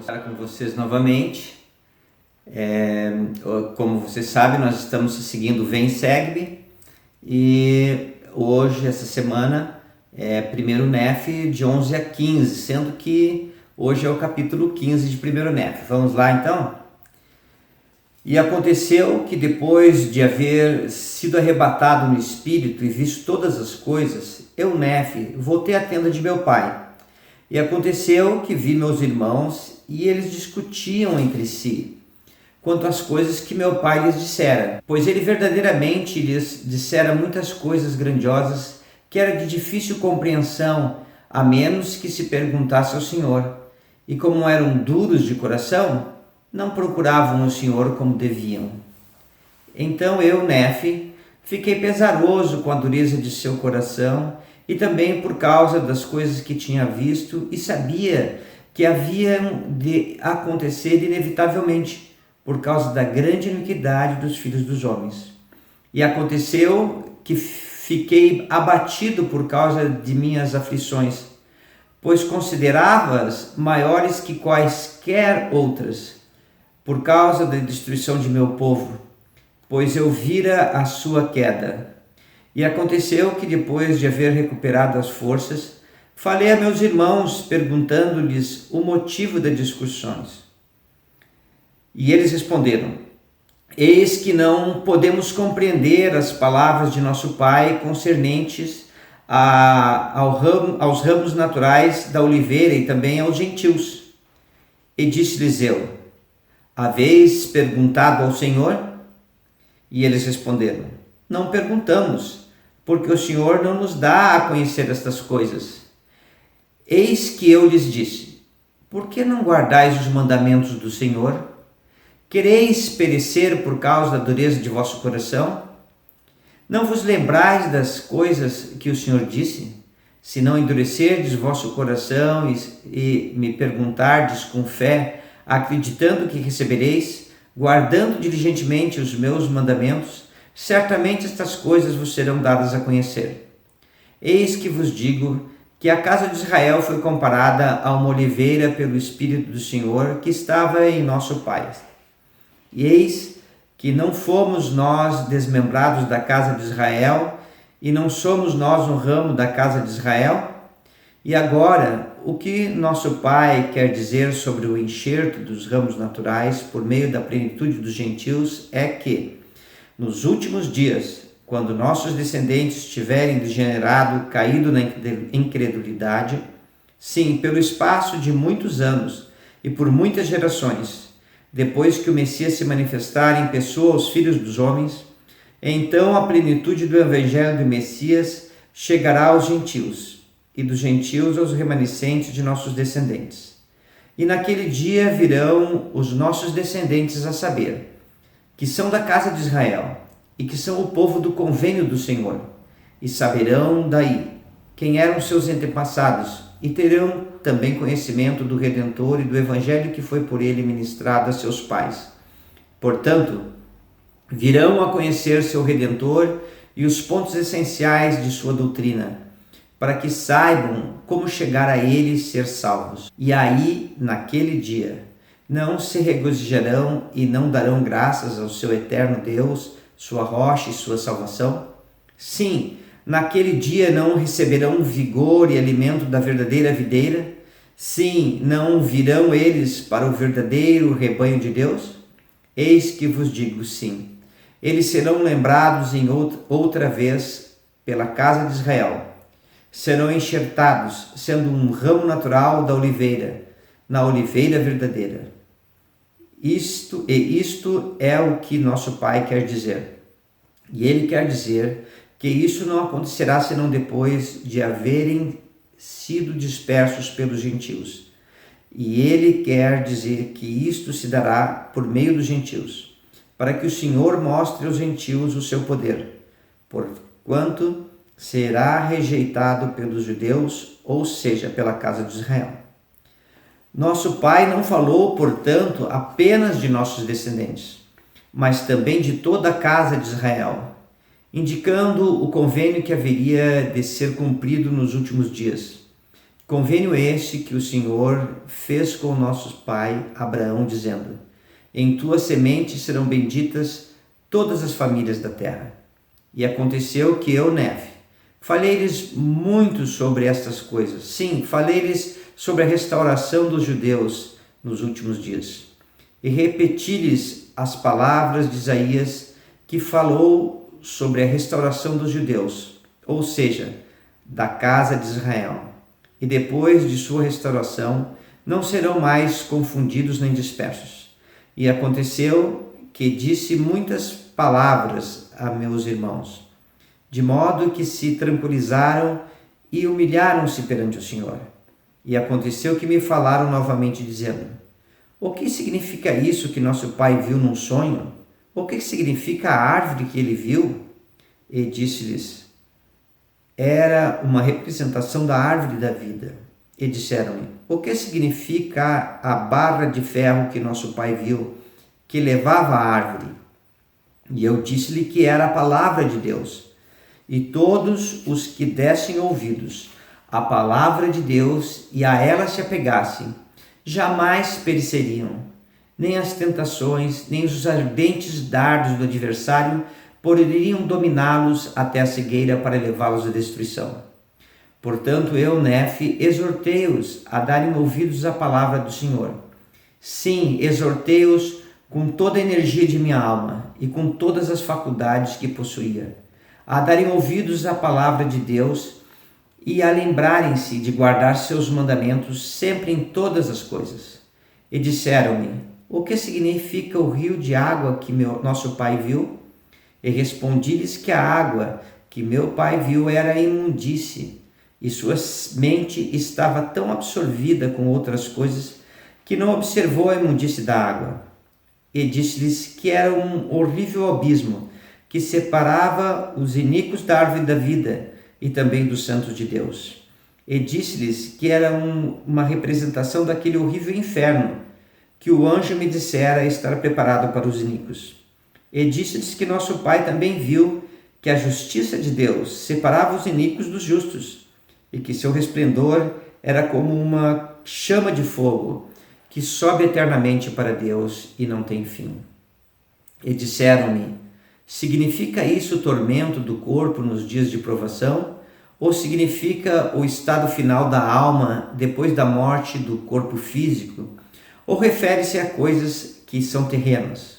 estar com vocês novamente. Como vocês sabem, nós estamos seguindo o Vem Segue e hoje, essa semana, é 1º Nef de 11 a 15, sendo que hoje é o capítulo 15 de 1º Nef. Vamos lá então? E aconteceu que depois de haver sido arrebatado no espírito e visto todas as coisas, eu, Nef, voltei à tenda de meu pai. E aconteceu que vi meus irmãos e eles discutiam entre si quanto às coisas que meu pai lhes dissera, pois ele verdadeiramente lhes dissera muitas coisas grandiosas que era de difícil compreensão, a menos que se perguntasse ao Senhor. E como eram duros de coração, não procuravam o Senhor como deviam. Então eu, Nef, fiquei pesaroso com a dureza de seu coração e também por causa das coisas que tinha visto e sabia que haviam de acontecer inevitavelmente por causa da grande iniquidade dos filhos dos homens. E aconteceu que fiquei abatido por causa de minhas aflições, pois considerava-as maiores que quaisquer outras, por causa da destruição de meu povo, pois eu vira a sua queda. E aconteceu que depois de haver recuperado as forças, falei a meus irmãos, perguntando-lhes o motivo das discussões. E eles responderam: eis que não podemos compreender as palavras de nosso pai concernentes aos ramos naturais da oliveira e também aos gentios. E disse-lhes eu: haveis perguntado ao Senhor? E eles responderam: não perguntamos, porque o Senhor não nos dá a conhecer estas coisas. Eis que eu lhes disse: por que não guardais os mandamentos do Senhor? Quereis perecer por causa da dureza de vosso coração? Não vos lembrais das coisas que o Senhor disse? Se não endurecerdes vosso coração e me perguntardes com fé, acreditando que recebereis, guardando diligentemente os meus mandamentos, certamente estas coisas vos serão dadas a conhecer. Eis que vos digo que a casa de Israel foi comparada a uma oliveira pelo Espírito do Senhor que estava em nosso Pai. E eis que não fomos nós desmembrados da casa de Israel, e não somos nós um ramo da casa de Israel? E agora, o que nosso Pai quer dizer sobre o enxerto dos ramos naturais por meio da plenitude dos gentios é que, nos últimos dias, quando nossos descendentes tiverem degenerado, caído na incredulidade, sim, pelo espaço de muitos anos e por muitas gerações, depois que o Messias se manifestar em pessoa aos filhos dos homens, então a plenitude do evangelho do Messias chegará aos gentios, e dos gentios aos remanescentes de nossos descendentes. E naquele dia virão os nossos descendentes a saber, que são da casa de Israel, e que são o povo do convênio do Senhor, e saberão daí quem eram seus antepassados, e terão também conhecimento do Redentor e do Evangelho que foi por ele ministrado a seus pais. Portanto, virão a conhecer seu Redentor e os pontos essenciais de sua doutrina, para que saibam como chegar a ele e ser salvos. E aí, naquele dia, não se regozijarão e não darão graças ao seu eterno Deus, sua rocha e sua salvação? Sim, naquele dia não receberão vigor e alimento da verdadeira videira? Sim, não virão eles para o verdadeiro rebanho de Deus? Eis que vos digo sim. Eles serão lembrados em outra vez pela casa de Israel. Serão enxertados, sendo um ramo natural da oliveira, na oliveira verdadeira. Isto é o que nosso Pai quer dizer. E Ele quer dizer que isso não acontecerá senão depois de haverem sido dispersos pelos gentios. E Ele quer dizer que isto se dará por meio dos gentios, para que o Senhor mostre aos gentios o seu poder, porquanto será rejeitado pelos judeus, ou seja, pela casa de Israel. Nosso Pai não falou, portanto, apenas de nossos descendentes, mas também de toda a casa de Israel, indicando o convênio que haveria de ser cumprido nos últimos dias, Convênio este que o Senhor fez com o nosso pai Abraão, dizendo: em tua semente serão benditas todas as famílias da terra. E aconteceu que eu, Nefe, falei-lhes muito sobre estas coisas. Sim, falei-lhes sobre a restauração dos judeus nos últimos dias. E repeti-lhes as palavras de Isaías, que falou sobre a restauração dos judeus, ou seja, da casa de Israel. E depois de sua restauração, não serão mais confundidos nem dispersos. E aconteceu que disse muitas palavras a meus irmãos, de modo que se tranquilizaram e humilharam-se perante o Senhor. E aconteceu que me falaram novamente, dizendo: o que significa isso que nosso pai viu num sonho? O que significa a árvore que ele viu? E disse-lhes: era uma representação da árvore da vida. E disseram-me: o que significa a barra de ferro que nosso pai viu, que levava a árvore? E eu disse-lhe que era a palavra de Deus. E todos os que dessem ouvidos à palavra de Deus e a ela se apegassem, jamais pereceriam, nem as tentações, nem os ardentes dardos do adversário poderiam dominá-los até a cegueira para levá-los à destruição. Portanto, eu, Nefe, exortei-os a darem ouvidos à palavra do Senhor. Sim, exortei-os com toda a energia de minha alma e com todas as faculdades que possuía, a darem ouvidos à palavra de Deus e a lembrarem-se de guardar seus mandamentos sempre em todas as coisas. E disseram-me: o que significa o rio de água que nosso pai viu? E respondi-lhes que a água que meu pai viu era imundície, e sua mente estava tão absorvida com outras coisas que não observou a imundície da água. E disse-lhes que era um horrível abismo que separava os iníquos da árvore da vida e também dos santos de Deus. E disse-lhes que era uma representação daquele horrível inferno que o anjo me dissera estar preparado para os iníquos. E disse-lhes que nosso pai também viu que a justiça de Deus separava os iníquos dos justos, e que seu resplendor era como uma chama de fogo, que sobe eternamente para Deus e não tem fim. E disseram-me: significa isso o tormento do corpo nos dias de provação? Ou significa o estado final da alma depois da morte do corpo físico? Ou refere-se a coisas que são terrenas?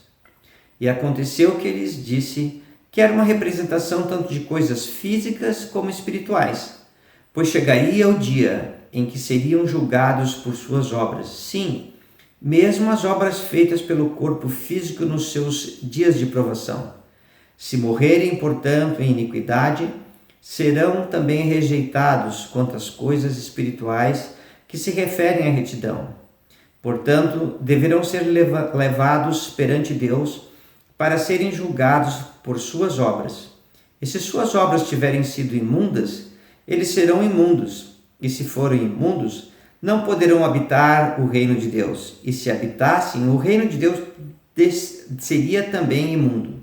E aconteceu que lhes disse que era uma representação tanto de coisas físicas como espirituais, pois chegaria o dia em que seriam julgados por suas obras. Sim, mesmo as obras feitas pelo corpo físico nos seus dias de provação. Se morrerem, portanto, em iniquidade, serão também rejeitados quanto às coisas espirituais que se referem à retidão. Portanto, deverão ser levados perante Deus para serem julgados por suas obras. E se suas obras tiverem sido imundas, eles serão imundos. E se forem imundos, não poderão habitar o reino de Deus. E se habitassem, o reino de Deus seria também imundo.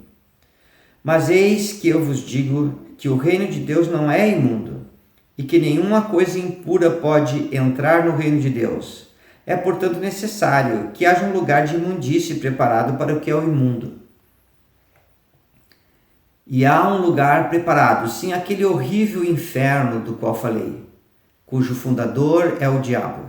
Mas eis que eu vos digo que o reino de Deus não é imundo, e que nenhuma coisa impura pode entrar no reino de Deus. É, portanto, necessário que haja um lugar de imundície preparado para o que é o imundo. E há um lugar preparado, sim, aquele horrível inferno do qual falei, cujo fundador é o diabo.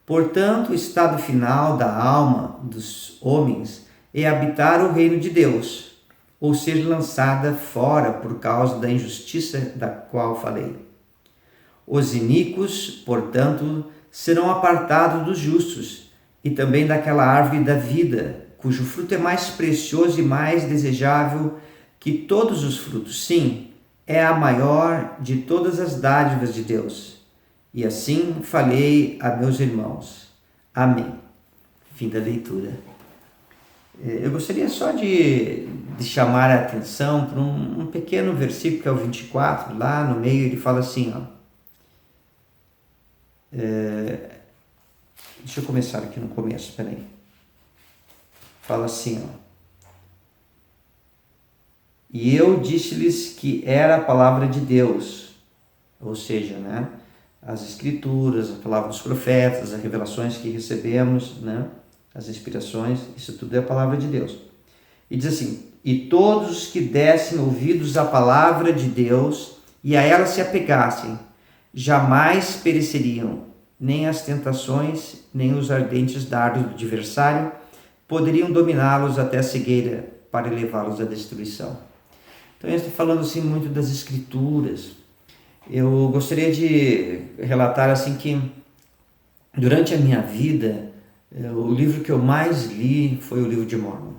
Portanto, o estado final da alma dos homens é habitar o reino de Deus, ou ser lançada fora por causa da injustiça da qual falei. Os iníquos, portanto, serão apartados dos justos, e também daquela árvore da vida, cujo fruto é mais precioso e mais desejável que todos os frutos. Sim, é a maior de todas as dádivas de Deus. E assim falei a meus irmãos. Amém. Fim da leitura. Eu gostaria só de chamar a atenção para um pequeno versículo, que é o 24, lá no meio ele fala assim, ó. Deixa eu começar aqui no começo, peraí. Fala assim, ó. E eu disse-lhes que era a palavra de Deus, ou seja, né? as escrituras, a palavra dos profetas, as revelações que recebemos, né? As inspirações, isso tudo é a palavra de Deus. E diz assim: e todos os que dessem ouvidos à palavra de Deus e a ela se apegassem, jamais pereceriam, nem as tentações, nem os ardentes dardos do adversário poderiam dominá-los até a cegueira para levá-los à destruição. Então eu estou falando assim muito das escrituras. Eu gostaria de relatar assim que durante a minha vida, o livro que eu mais li foi o livro de Mórmon.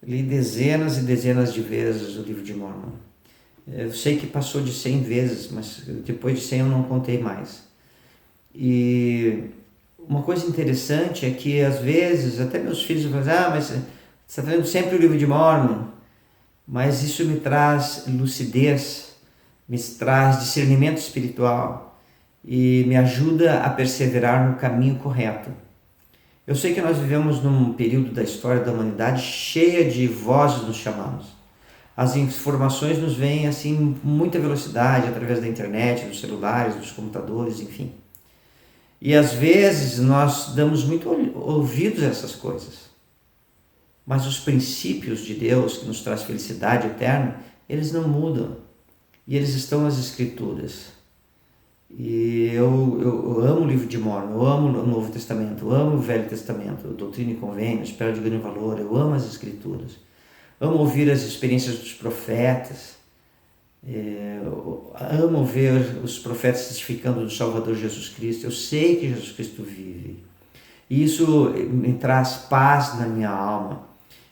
Li dezenas e dezenas de vezes o livro de Mórmon. Eu sei que passou de 100 vezes, mas depois de 100 eu não contei mais. E uma coisa interessante é que às vezes até meus filhos falam: mas você está lendo sempre o livro de Mórmon. Mas isso me traz lucidez, me traz discernimento espiritual e me ajuda a perseverar no caminho correto. Eu sei que nós vivemos num período da história da humanidade cheia de vozes nos chamando. As informações nos vêm assim com muita velocidade através da internet, dos celulares, dos computadores, enfim. E às vezes nós damos muito ouvidos a essas coisas. Mas os princípios de Deus, que nos traz felicidade eterna, eles não mudam. E eles estão nas Escrituras. E eu amo o livro de Mórmon, eu amo o Novo Testamento, eu amo o Velho Testamento, Doutrina e Convênios, Espera de Grande Valor, eu amo as Escrituras. Amo ouvir as experiências dos profetas, amo ver os profetas testificando do Salvador Jesus Cristo. Eu sei que Jesus Cristo vive. E isso me traz paz na minha alma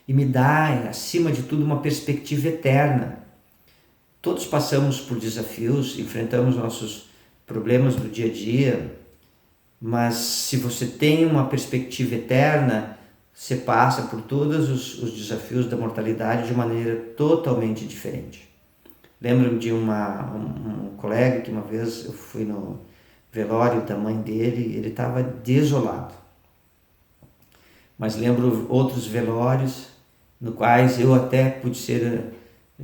e me dá, acima de tudo, uma perspectiva eterna. Todos passamos por desafios, enfrentamos nossos problemas do dia a dia, mas se você tem uma perspectiva eterna, você passa por todos os desafios da mortalidade de maneira totalmente diferente. Lembro-me de um colega que uma vez eu fui no velório da mãe dele e ele estava desolado. Mas lembro outros velórios no quais eu até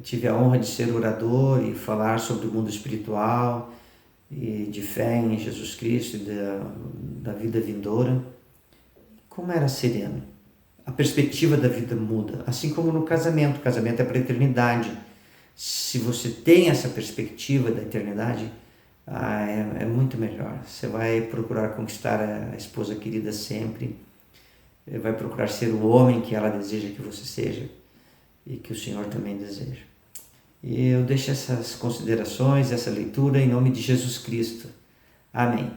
tive a honra de ser orador e falar sobre o mundo espiritual e de fé em Jesus Cristo e da vida vindoura. Como era sereno. A perspectiva da vida muda, assim como no casamento. O casamento é para a eternidade. Se você tem essa perspectiva da eternidade, é muito melhor. Você vai procurar conquistar a esposa querida sempre, vai procurar ser o homem que ela deseja que você seja e que o Senhor também deseja. E eu deixo essas considerações, essa leitura em nome de Jesus Cristo. Amém.